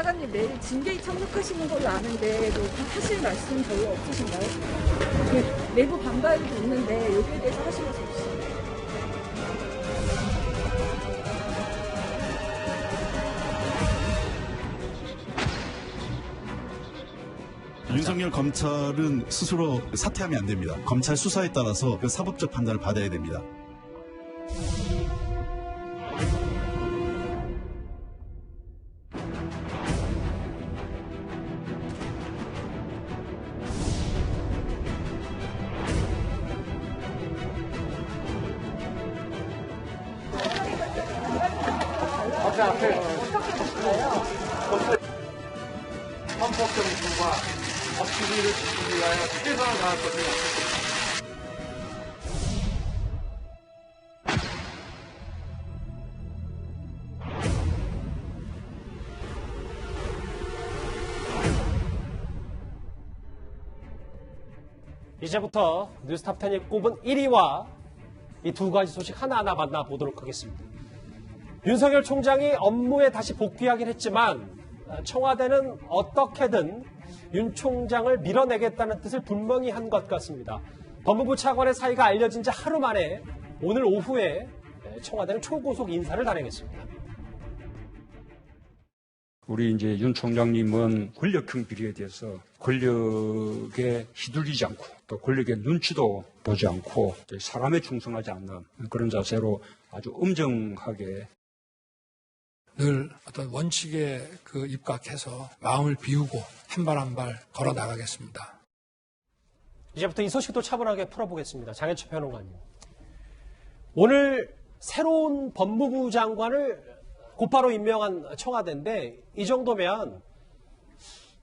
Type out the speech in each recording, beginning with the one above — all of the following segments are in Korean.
장관님 내일 징계에 참석하시는 걸로 아는데 뭐 하실 말씀 별로 없으신가요? 내부 반발도 있는데 여기에 대해서 하실 말씀 없으신가요? 윤석열 검찰은 스스로 사퇴하면 안 됩니다. 검찰 수사에 따라서 그 사법적 판단을 받아야 됩니다. 헌법적인 불과 법치주의를 지키기 위하여 최선을 다할 것을 약속합니다. 이제부터 뉴스탑10이 꼽은 1위와 이 두 가지 소식 하나하나 만나보도록 하겠습니다. 윤석열 총장이 업무에 다시 복귀하긴 했지만 청와대는 어떻게든 윤 총장을 밀어내겠다는 뜻을 분명히 한 것 같습니다. 법무부 차관의 사의가 알려진 지 하루 만에 오늘 오후에 청와대는 초고속 인사를 단행했습니다. 우리 이제 윤 총장님은 권력형 비리에 대해서 권력에 휘둘리지 않고 또 권력의 눈치도 보지 않고 사람에 충성하지 않는 그런 자세로 아주 엄정하게 늘 어떤 원칙에 입각해서 마음을 비우고 한 발 한 발 걸어 나가겠습니다. 이제부터 이 소식도 차분하게 풀어보겠습니다. 장혜철 평론가님. 오늘 새로운 법무부 장관을 곧바로 임명한 청와대인데 이 정도면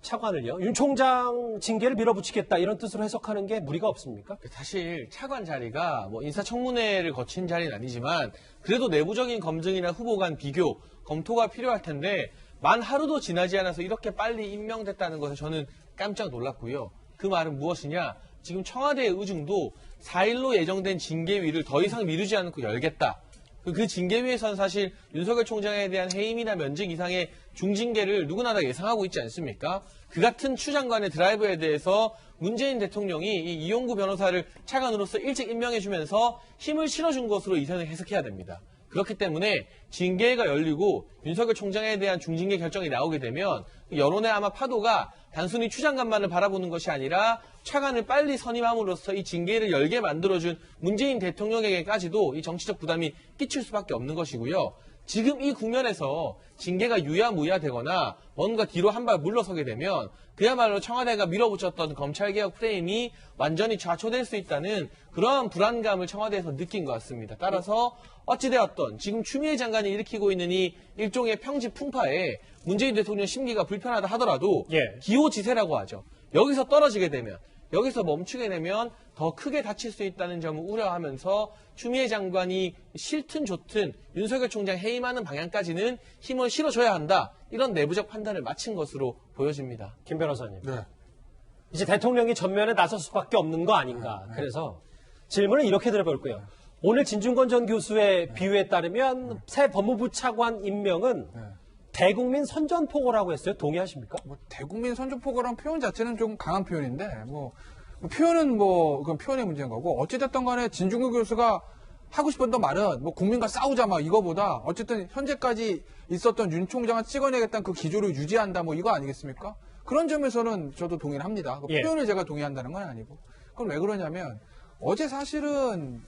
차관을요, 윤 총장 징계를 밀어붙이겠다 이런 뜻으로 해석하는 게 무리가 없습니까? 사실 차관 자리가 뭐 인사청문회를 거친 자리는 아니지만 그래도 내부적인 검증이나 후보 간 비교, 검토가 필요할 텐데 만 하루도 지나지 않아서 이렇게 빨리 임명됐다는 것에 저는 깜짝 놀랐고요. 그 말은 무엇이냐? 지금 청와대의 의중도 4일로 예정된 징계위를 더 이상 미루지 않고 열겠다. 그 징계위에서는 사실 윤석열 총장에 대한 해임이나 면직 이상의 중징계를 누구나 다 예상하고 있지 않습니까? 그 같은 추 장관의 드라이브에 대해서 문재인 대통령이 이 이용구 변호사를 차관으로서 일찍 임명해주면서 힘을 실어준 것으로 이전을 해석해야 됩니다. 그렇기 때문에 징계가 열리고 윤석열 총장에 대한 중징계 결정이 나오게 되면 여론의 아마 파도가 단순히 추 장관만을 바라보는 것이 아니라 차관을 빨리 선임함으로써 이 징계를 열게 만들어준 문재인 대통령에게까지도 이 정치적 부담이 끼칠 수밖에 없는 것이고요. 지금 이 국면에서 징계가 유야무야되거나 뭔가 뒤로 한 발 물러서게 되면 그야말로 청와대가 밀어붙였던 검찰개혁 프레임이 완전히 좌초될 수 있다는 그러한 불안감을 청와대에서 느낀 것 같습니다. 따라서 어찌되었던 지금 추미애 장관이 일으키고 있는 이 일종의 평지 풍파에 문재인 대통령 심기가 불편하다 하더라도 기호지세라고 하죠. 여기서 떨어지게 되면, 여기서 멈추게 되면 더 크게 다칠 수 있다는 점을 우려하면서 추미애 장관이 싫든 좋든 윤석열 총장 해임하는 방향까지는 힘을 실어줘야 한다. 이런 내부적 판단을 마친 것으로 보여집니다. 김 변호사님. 네. 이제 대통령이 전면에 나설 수밖에 없는 거 아닌가. 그래서 질문을 이렇게 드려볼게요. 오늘 진중권 전 교수의 비유에 따르면 새 법무부 차관 임명은 대국민 선전포고라고 했어요. 동의하십니까? 대국민 선전포고라는 표현 자체는 좀 강한 표현인데, 표현은 그건 표현의 문제인 거고, 어찌됐든 간에 진중권 교수가 하고 싶었던 말은 국민과 싸우자 이거보다 어쨌든 현재까지 있었던 윤 총장을 찍어내겠다는 그 기조를 유지한다 이거 아니겠습니까? 그런 점에서는 저도 동의를 합니다. 표현을 제가 동의한다는 건 아니고. 그럼 왜 그러냐면 어제 사실은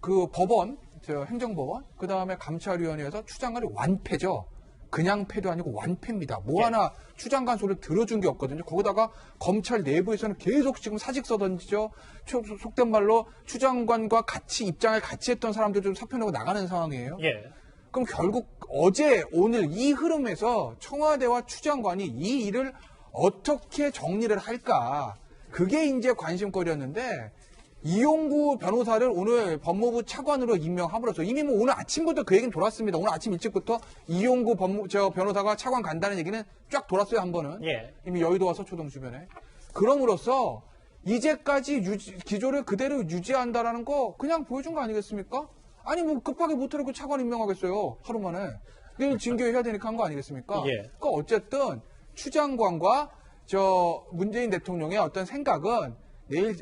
그 법원, 행정법원, 그 다음에 감찰위원회에서 추 장관이 완패죠. 그냥 패도 아니고 완패입니다. 하나 추 장관 소리를 들어준 게 없거든요. 거기다가 검찰 내부에서는 계속 지금 사직서 던지죠. 속된 말로 추 장관과 같이 입장을 같이 했던 사람들 좀 사표 내고 나가는 상황이에요. 그럼 결국 어제 오늘 이 흐름에서 청와대와 추 장관이 이 일을 어떻게 정리를 할까? 그게 이제 관심거리였는데 이용구 변호사를 오늘 법무부 차관으로 임명함으로써 이미 오늘 아침부터 그 얘기는 돌았습니다. 오늘 아침 일찍부터 이용구 변호사가 차관 간다는 얘기는 쫙 돌았어요, 한 번은. 이미 여의도와 서초동 주변에. 그럼으로써 이제까지 기조를 그대로 유지한다라는 거 그냥 보여준 거 아니겠습니까? 아니 급하게 못하고 차관 임명하겠어요, 하루 만에. 내일 징계해야 되니까 한 거 아니겠습니까? 예. 그러니까 어쨌든 추 장관과 문재인 대통령의 어떤 생각은 내일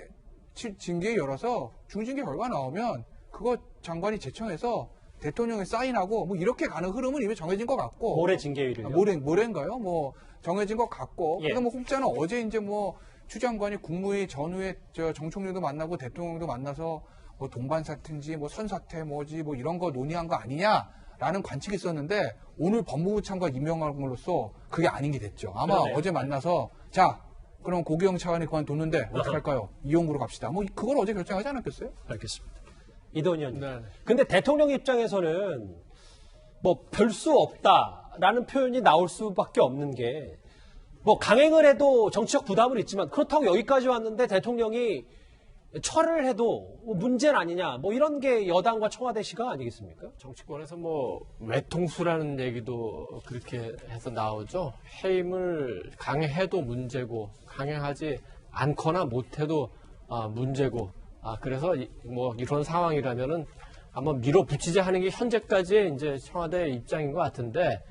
징계 열어서 중징계 결과 나오면 그거 장관이 제청해서 대통령이 사인하고 뭐 이렇게 가는 흐름은 이미 정해진 것 같고. 모레 징계일을요? 모레인가요? 뭐 정해진 것 같고. 예. 그러니까 뭐 혹자는 어제 이제 뭐 추 장관이 국무회의 전후에 정총리도 만나고 대통령도 만나서 뭐 동반사태인지 뭐 선사태 뭐지 뭐 이런 거 논의한 거 아니냐라는 관측이 있었는데 오늘 법무부 장관 임명함으로써 그게 아닌 게 됐죠. 아마 그러네요. 어제 만나서 자 그럼 고기영 차관이 그만뒀는데 어떻게 할까요? 이용구로 갑시다. 뭐 그걸 어제 결정하지 않았겠어요? 알겠습니다. 이동현 의원님. 네. 근데 대통령 입장에서는 뭐 별 수 없다라는 표현이 나올 수밖에 없는 게 뭐 강행을 해도 정치적 부담은 있지만 그렇다고 여기까지 왔는데 대통령이 철을 해도 문제는 아니냐 뭐 이런 게 여당과 청와대 시각 아니겠습니까? 정치권에서 뭐 외통수라는 얘기도 그렇게 해서 나오죠. 해임을 강행해도 문제고 강행하지 않거나 못해도 문제고 그래서 뭐 이런 상황이라면은 한번 밀어붙이자 하는 게 현재까지의 이제 청와대 입장인 것 같은데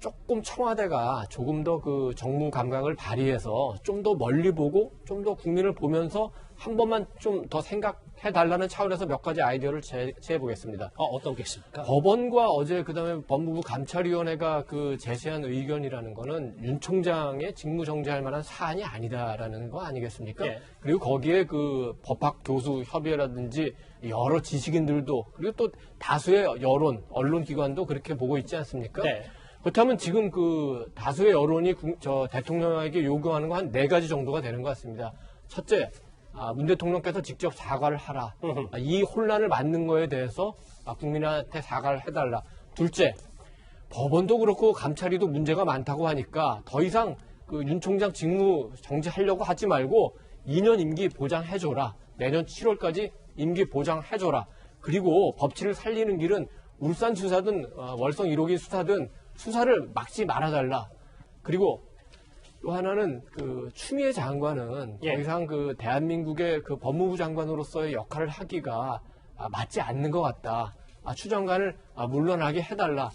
조금 청와대가 조금 더 그 정무 감각을 발휘해서 좀 더 멀리 보고 좀 더 국민을 보면서 한 번만 좀 더 생각해 달라는 차원에서 몇 가지 아이디어를 제시해 보겠습니다. 어떤 게 있습니까? 법원과 어제 그다음에 법무부 감찰위원회가 그 제시한 의견이라는 거는 윤 총장의 직무 정지할 만한 사안이 아니다라는 거 아니겠습니까? 예. 그리고 거기에 그 법학 교수 협의회라든지 여러 지식인들도 그리고 또 다수의 여론, 언론 기관도 그렇게 보고 있지 않습니까? 네. 그렇다면 지금 그 다수의 여론이 대통령에게 요구하는 거 한 4가지 정도가 되는 것 같습니다. 첫째, 문 대통령께서 직접 사과를 하라. 이 혼란을 맞는 거에 대해서 국민한테 사과를 해달라. 둘째, 법원도 그렇고 감찰위도 문제가 많다고 하니까 더 이상 그 윤 총장 직무 정지하려고 하지 말고 2년 임기 보장해줘라. 내년 7월까지 임기 보장해줘라. 그리고 법치를 살리는 길은 울산 수사든 월성 1호기 수사든 수사를 막지 말아달라. 그리고 또 하나는 그 추미애 장관은 더 이상 그 대한민국의 그 법무부 장관으로서의 역할을 하기가 맞지 않는 것 같다. 추 장관을 물러나게 해달라.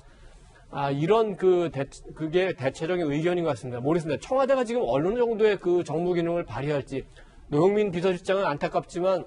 이런 그게 대체적인 의견인 것 같습니다. 모르겠습니다. 청와대가 지금 어느 정도의 그 정무 기능을 발휘할지 노영민 비서실장은 안타깝지만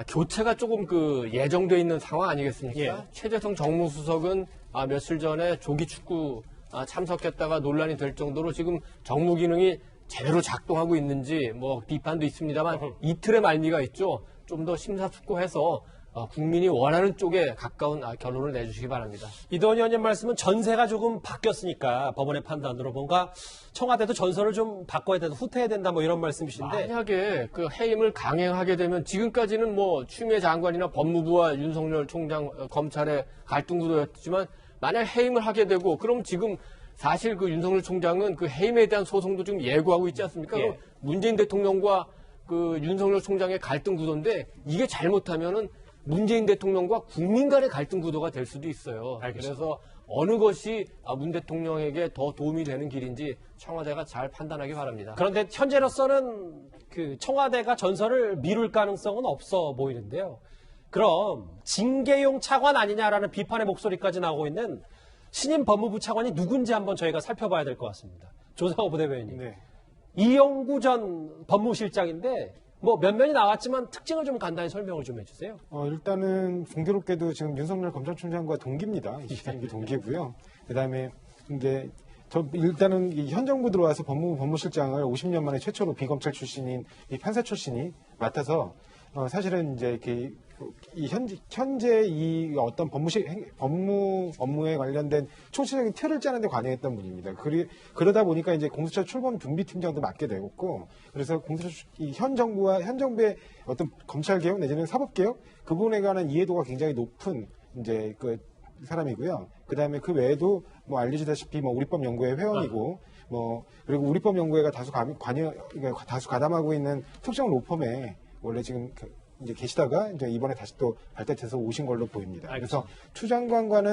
교체가 조금 그 예정돼 있는 상황 아니겠습니까? 예. 최재성 정무수석은 며칠 전에 조기 축구 참석했다가 논란이 될 정도로 지금 정무 기능이 제대로 작동하고 있는지 뭐 비판도 있습니다만 이틀의 말미가 있죠. 좀 더 심사숙고해서 국민이 원하는 쪽에 가까운 결론을 내주시기 바랍니다. 이동현 의원님 말씀은 전세가 조금 바뀌었으니까 법원의 판단으로 뭔가 청와대도 전선을 좀 바꿔야 된다, 후퇴해야 된다 뭐 이런 말씀이신데 만약에 그 해임을 강행하게 되면 지금까지는 뭐 추미애 장관이나 법무부와 윤석열 총장 검찰의 갈등 구도였지만 만약 해임을 하게 되고 그럼 지금 사실 그 윤석열 총장은 그 해임에 대한 소송도 지금 예고하고 있지 않습니까? 예. 그럼 문재인 대통령과 그 윤석열 총장의 갈등 구도인데 이게 잘못하면은 문재인 대통령과 국민 간의 갈등 구도가 될 수도 있어요. 알겠습니다. 그래서 어느 것이 문 대통령에게 더 도움이 되는 길인지 청와대가 잘 판단하기 바랍니다. 그런데 현재로서는 그 청와대가 전선을 미룰 가능성은 없어 보이는데요. 그럼 징계용 차관 아니냐라는 비판의 목소리까지 나오고 있는 신임 법무부 차관이 누군지 한번 저희가 살펴봐야 될 것 같습니다. 조상호 부대변인님. 네. 이용구 전 법무실장인데 뭐 면면이 나왔지만 특징을 좀 간단히 설명을 좀 해주세요. 일단은 공교롭게도 지금 윤석열 검찰총장과 동기입니다. 24임기 동기고요. 그다음에 이제 일단은 현 정부 들어와서 법무실장을 50년 만에 최초로 비검찰 출신인 이 판사 출신이 맡아서 사실은 이제 이렇게 현재 이 어떤 법무 업무에 관련된 총체적인 틀을 짜는 데 관여했던 분입니다. 그러다 보니까 이제 공수처 출범 준비팀장도 맡게 되었고, 그래서 현 정부의 어떤 검찰 개혁 내지는 사법 개혁 그 부분에 관한 이해도가 굉장히 높은 이제 그 사람이고요. 그다음에 그 외에도 뭐 알려지다시피 뭐 우리법 연구회 회원이고 그리고 우리법 연구회가 다수 가담하고 있는 특정 로펌에 원래 지금 이제 계시다가 이제 이번에 다시 또 발탁해서 오신 걸로 보입니다. 그래서 추 장관과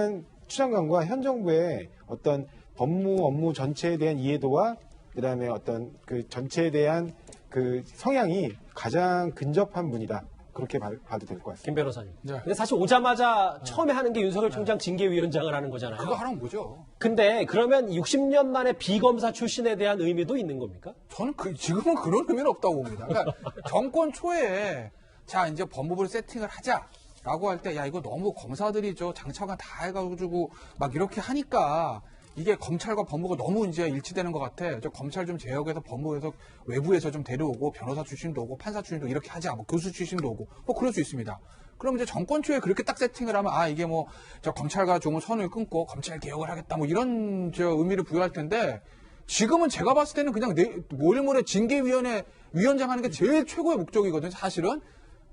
현 정부의 어떤 법무 업무 전체에 대한 이해도와 그다음에 어떤 그 전체에 대한 그 성향이 가장 근접한 분이다. 그렇게 봐도 될 것 같습니다. 김 변호사님. 네. 근데 사실 오자마자 처음에 하는 게 윤석열 총장 징계위원장을 하는 거잖아요. 그거 하는 거죠. 근데 그러면 60년 만에 비검사 출신에 대한 의미도 있는 겁니까? 저는 지금은 그런 의미는 없다고 봅니다. 그러니까 정권 초에 자 이제 법무부를 세팅을 하자라고 할 때 야 이거 너무 검사들이 장차관 다 해가지고 막 이렇게 하니까 이게 검찰과 법무부가 너무 이제 일치되는 것 같아. 검찰 좀 제역해서 법무부에서 외부에서 좀 데려오고 변호사 출신도 오고 판사 출신도 이렇게 하자. 뭐 교수 출신도 오고 뭐 그럴 수 있습니다. 그럼 이제 정권 초에 그렇게 딱 세팅을 하면 이게 뭐 검찰과 좀 선을 끊고 검찰 개혁을 하겠다 뭐 이런 의미를 부여할 텐데 지금은 제가 봤을 때는 그냥 모레 징계위원회 위원장 하는 게 제일 최고의 목적이거든요. 사실은.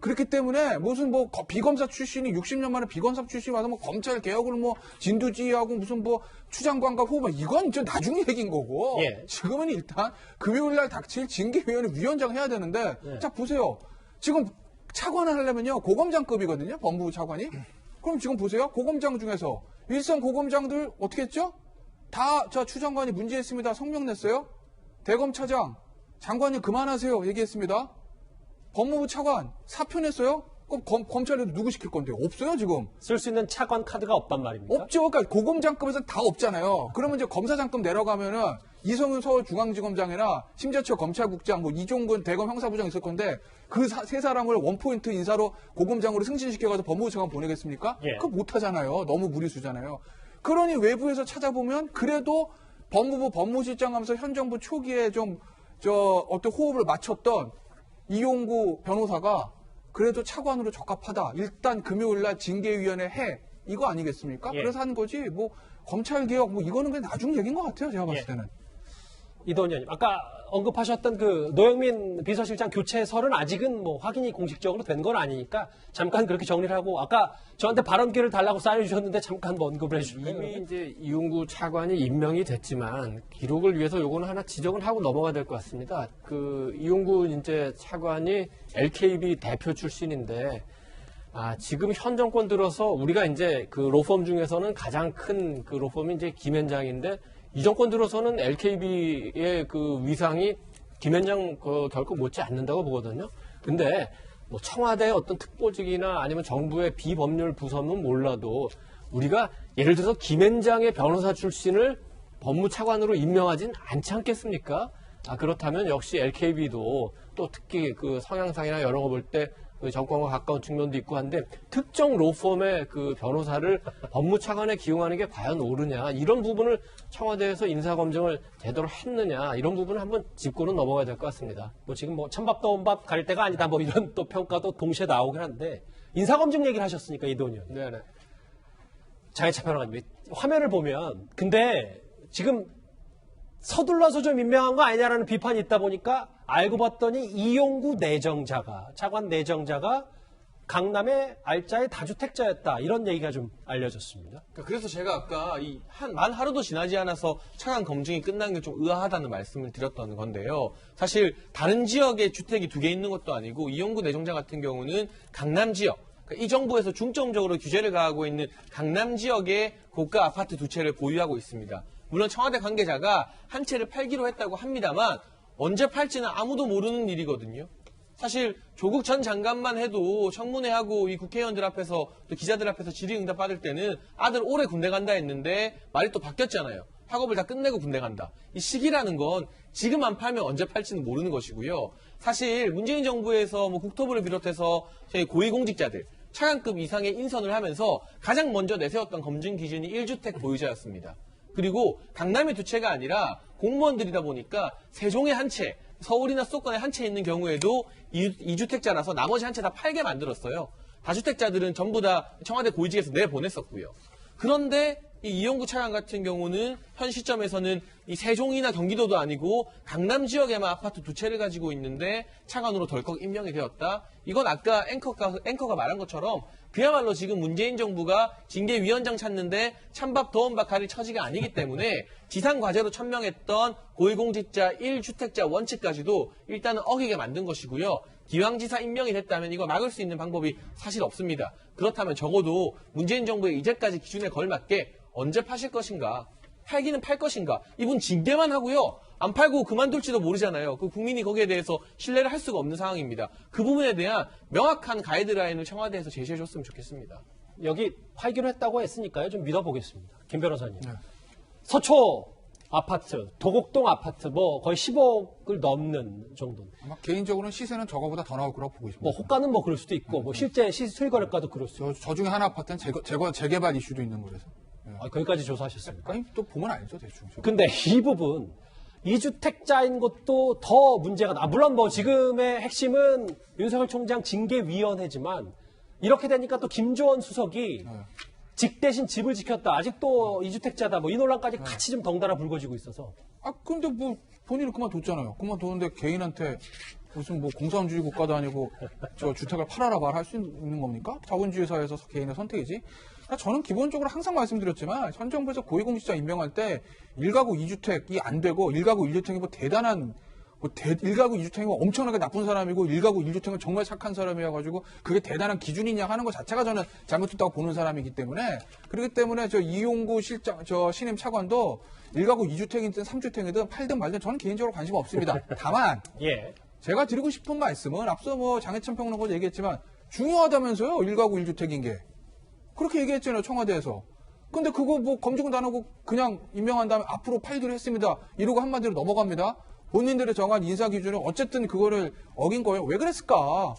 그렇기 때문에 무슨 뭐 비검사 출신이 60년 만에 비검사 출신이 와서 뭐 검찰 개혁을 뭐 진두지휘하고 무슨 뭐 추장관과 후보 이건 이제 나중 얘기인 거고 예. 지금은 일단 금요일날 닥칠 징계위원회 위원장 해야 되는데 자 보세요. 지금 차관을 하려면요 고검장급이거든요. 법무부 차관이. 그럼 지금 보세요. 고검장 중에서 일선 고검장들 어떻게 했죠? 다 추장관이 문제했습니다. 성명 냈어요. 대검차장 장관님 그만하세요 얘기했습니다. 법무부 차관 사표 냈어요? 그럼 검찰에도 누구 시킬 건데요? 없어요 지금. 쓸 수 있는 차관 카드가 없단 말입니까? 없죠. 그러니까 고검장급에서는 다 없잖아요. 그러면 이제 검사장급 내려가면은 이성윤 서울중앙지검장이나 심지어 검찰국장, 뭐 이종근 대검 형사부장 있을 건데 그 세 사람을 원포인트 인사로 고검장으로 승진시켜가지고 법무부 차관 보내겠습니까? 예. 그거 못하잖아요. 너무 무리수잖아요. 그러니 외부에서 찾아보면 그래도 법무부 법무실장 하면서 현 정부 초기에 어떤 호흡을 맞췄던 이용구 변호사가 그래도 차관으로 적합하다. 일단 금요일날 징계위원회 해. 이거 아니겠습니까? 예. 그래서 하는 거지. 뭐 검찰개혁 뭐 이거는 그냥 나중 얘기인 것 같아요. 제가 봤을 예. 때는. 이도원 의원님, 아까 언급하셨던 그 노영민 비서실장 교체설은 아직은 뭐 확인이 공식적으로 된 건 아니니까 잠깐 그렇게 정리를 하고 아까 저한테 발언기를 달라고 사인해주셨는데 잠깐 뭐 언급을 해주실까요? 이미 이제 이용구 차관이 임명이 됐지만 기록을 위해서 요거는 하나 지적을 하고 넘어가야 될 것 같습니다. 그 이용구 이제 차관이 LKB 대표 출신인데 지금 현 정권 들어서 우리가 이제 그 로펌 중에서는 가장 큰 그 로펌이 이제 김현장인데 이 정권 들어서는 LKB의 그 위상이 김현장 결코 못지 않는다고 보거든요. 근데 뭐 청와대의 어떤 특보직이나 아니면 정부의 비법률 부서는 몰라도 우리가 예를 들어서 김현장의 변호사 출신을 법무차관으로 임명하진 않지 않겠습니까? 그렇다면 역시 LKB도 또 특히 그 성향상이나 여러 거 볼 때 정권과 가까운 측면도 있고 한데 특정 로펌의 그 변호사를 법무차관에 기용하는 게 과연 옳으냐 이런 부분을 청와대에서 인사검증을 제대로 했느냐 이런 부분을 한번 짚고는 넘어가야 될 것 같습니다. 뭐 지금 뭐 찬밥 더운 밥 가릴 때가 아니다 뭐 이런 또 평가도 동시에 나오긴 한데 인사검증 얘기를 하셨으니까 이도원 의원. 네네. 장혜차 평론가님 화면을 보면 근데 지금 서둘러서 좀 임명한 거 아니냐라는 비판이 있다 보니까 알고 봤더니 이용구 내정자가 차관 내정자가 강남의 알짜의 다주택자였다 이런 얘기가 좀 알려졌습니다. 그래서 제가 아까 만 하루도 지나지 않아서 차관 검증이 끝난 게 좀 의아하다는 말씀을 드렸던 건데요. 사실 다른 지역에 주택이 2개 있는 것도 아니고 이용구 내정자 같은 경우는 강남 지역, 그러니까 이 정부에서 중점적으로 규제를 가하고 있는 강남 지역의 고가 아파트 2채를 보유하고 있습니다. 물론 청와대 관계자가 한 채를 팔기로 했다고 합니다만 언제 팔지는 아무도 모르는 일이거든요. 사실 조국 전 장관만 해도 청문회하고 이 국회의원들 앞에서 또 기자들 앞에서 질의응답 받을 때는 아들 올해 군대 간다 했는데 말이 또 바뀌었잖아요. 학업을 다 끝내고 군대 간다. 이 시기라는 건 지금 안 팔면 언제 팔지는 모르는 것이고요. 사실 문재인 정부에서 뭐 국토부를 비롯해서 저희 고위공직자들 차관급 이상의 인선을 하면서 가장 먼저 내세웠던 검증 기준이 1주택 보유자였습니다. 그리고 강남의 2채가 아니라 공무원들이다 보니까 세종에 한 채, 서울이나 수도권에 한 채 있는 경우에도 2주택자라서 나머지 한 채 다 팔게 만들었어요. 다주택자들은 전부 다 청와대 고위직에서 내보냈었고요. 그런데 이 이용구 차관 같은 경우는 현 시점에서는 이 세종이나 경기도도 아니고 강남 지역에만 아파트 2채를 가지고 있는데 차관으로 덜컥 임명이 되었다. 이건 아까 앵커가 말한 것처럼 그야말로 지금 문재인 정부가 징계위원장 찾는데 찬밥 더운 밥 가릴 처지가 아니기 때문에 지상과제로 천명했던 고위공직자 1주택자 원칙까지도 일단은 어기게 만든 것이고요. 기왕지사 임명이 됐다면 이거 막을 수 있는 방법이 사실 없습니다. 그렇다면 적어도 문재인 정부의 이제까지 기준에 걸맞게 언제 파실 것인가. 팔기는 팔 것인가? 이분 징계만 하고요. 안 팔고 그만둘지도 모르잖아요. 그 국민이 거기에 대해서 신뢰를 할 수가 없는 상황입니다. 그 부분에 대한 명확한 가이드라인을 청와대에서 제시해줬으면 좋겠습니다. 여기 팔기로 했다고 했으니까요. 좀 믿어보겠습니다. 김 변호사님. 서초 아파트, 도곡동 아파트 뭐 거의 10억을 넘는 정도인데. 아마 개인적으로는 시세는 저거보다 더 나올 거라고 보고 있습니다. 뭐 호가는 뭐 그럴 수도 있고 뭐 실제 수익거래가도 그럴 수 있고. 저 중에 하나 아파트는 재개발 이슈도 있는 거라서. 거기까지 조사하셨습니다. 그러니까 또 보면 알죠, 대충. 근데 이 부분 2주택자인 것도 더 문제가 물론 뭐 지금의 핵심은 윤석열 총장 징계위원회지만 이렇게 되니까 또 김조원 수석이 직 대신 집을 지켰다. 아직도 2주택자다. 뭐 이 논란까지 같이 좀 덩달아 불거지고 있어서. 근데 뭐 본인은 그만뒀잖아요. 그만뒀는데 개인한테 무슨 뭐 공산주의 국가도 아니고 저 주택을 팔아라 말할 수 있는 겁니까? 자본주의 사회에서 개인의 선택이지. 저는 기본적으로 항상 말씀드렸지만 현 정부에서 고위공직자 임명할 때 1가구 2주택이 안 되고 1가구 1주택이 뭐 대단한 1가구 2주택이면 엄청나게 나쁜 사람이고 1가구 1주택은 정말 착한 사람이어가지고 그게 대단한 기준이냐 하는 것 자체가 저는 잘못됐다고 보는 사람이기 때문에 그렇기 때문에 저 이용구 실장 저 신임 차관도 1가구 2주택이든 3주택이든 팔든 말든 저는 개인적으로 관심 없습니다. 다만 제가 드리고 싶은 말씀은 앞서 뭐 장해찬 평론가도 얘기했지만 중요하다면서요 1가구 1주택인 게 그렇게 얘기했잖아요 청와대에서. 근데 그거 뭐 검증도 안 하고 그냥 임명한 다음에 앞으로 팔기로 했습니다. 이러고 한마디로 넘어갑니다. 본인들이 정한 인사 기준을 어쨌든 그거를 어긴 거예요. 왜 그랬을까?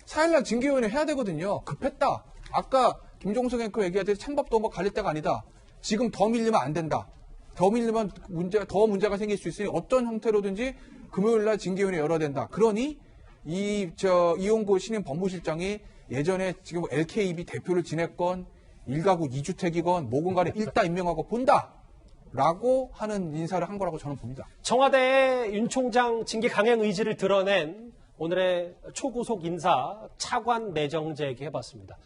4일날 징계위원회 해야 되거든요. 급했다. 아까 김종석 앵커 얘기하듯이 찬밥도 뭐 갈릴 때가 아니다. 지금 더 밀리면 안 된다. 더 밀리면 더 문제가 생길 수 있으니 어떤 형태로든지 금요일날 징계위원회 열어야 된다. 그러니 이용구 신임 법무실장이 예전에 지금 LKEB 대표를 지냈건 1가구 2주택이건 뭐건 간에 일단 임명하고 본다. 라고 하는 인사를 한 거라고 저는 봅니다. 청와대의 윤 총장 징계 강행 의지를 드러낸 오늘의 초구속 인사 차관 내정 제기해봤습니다.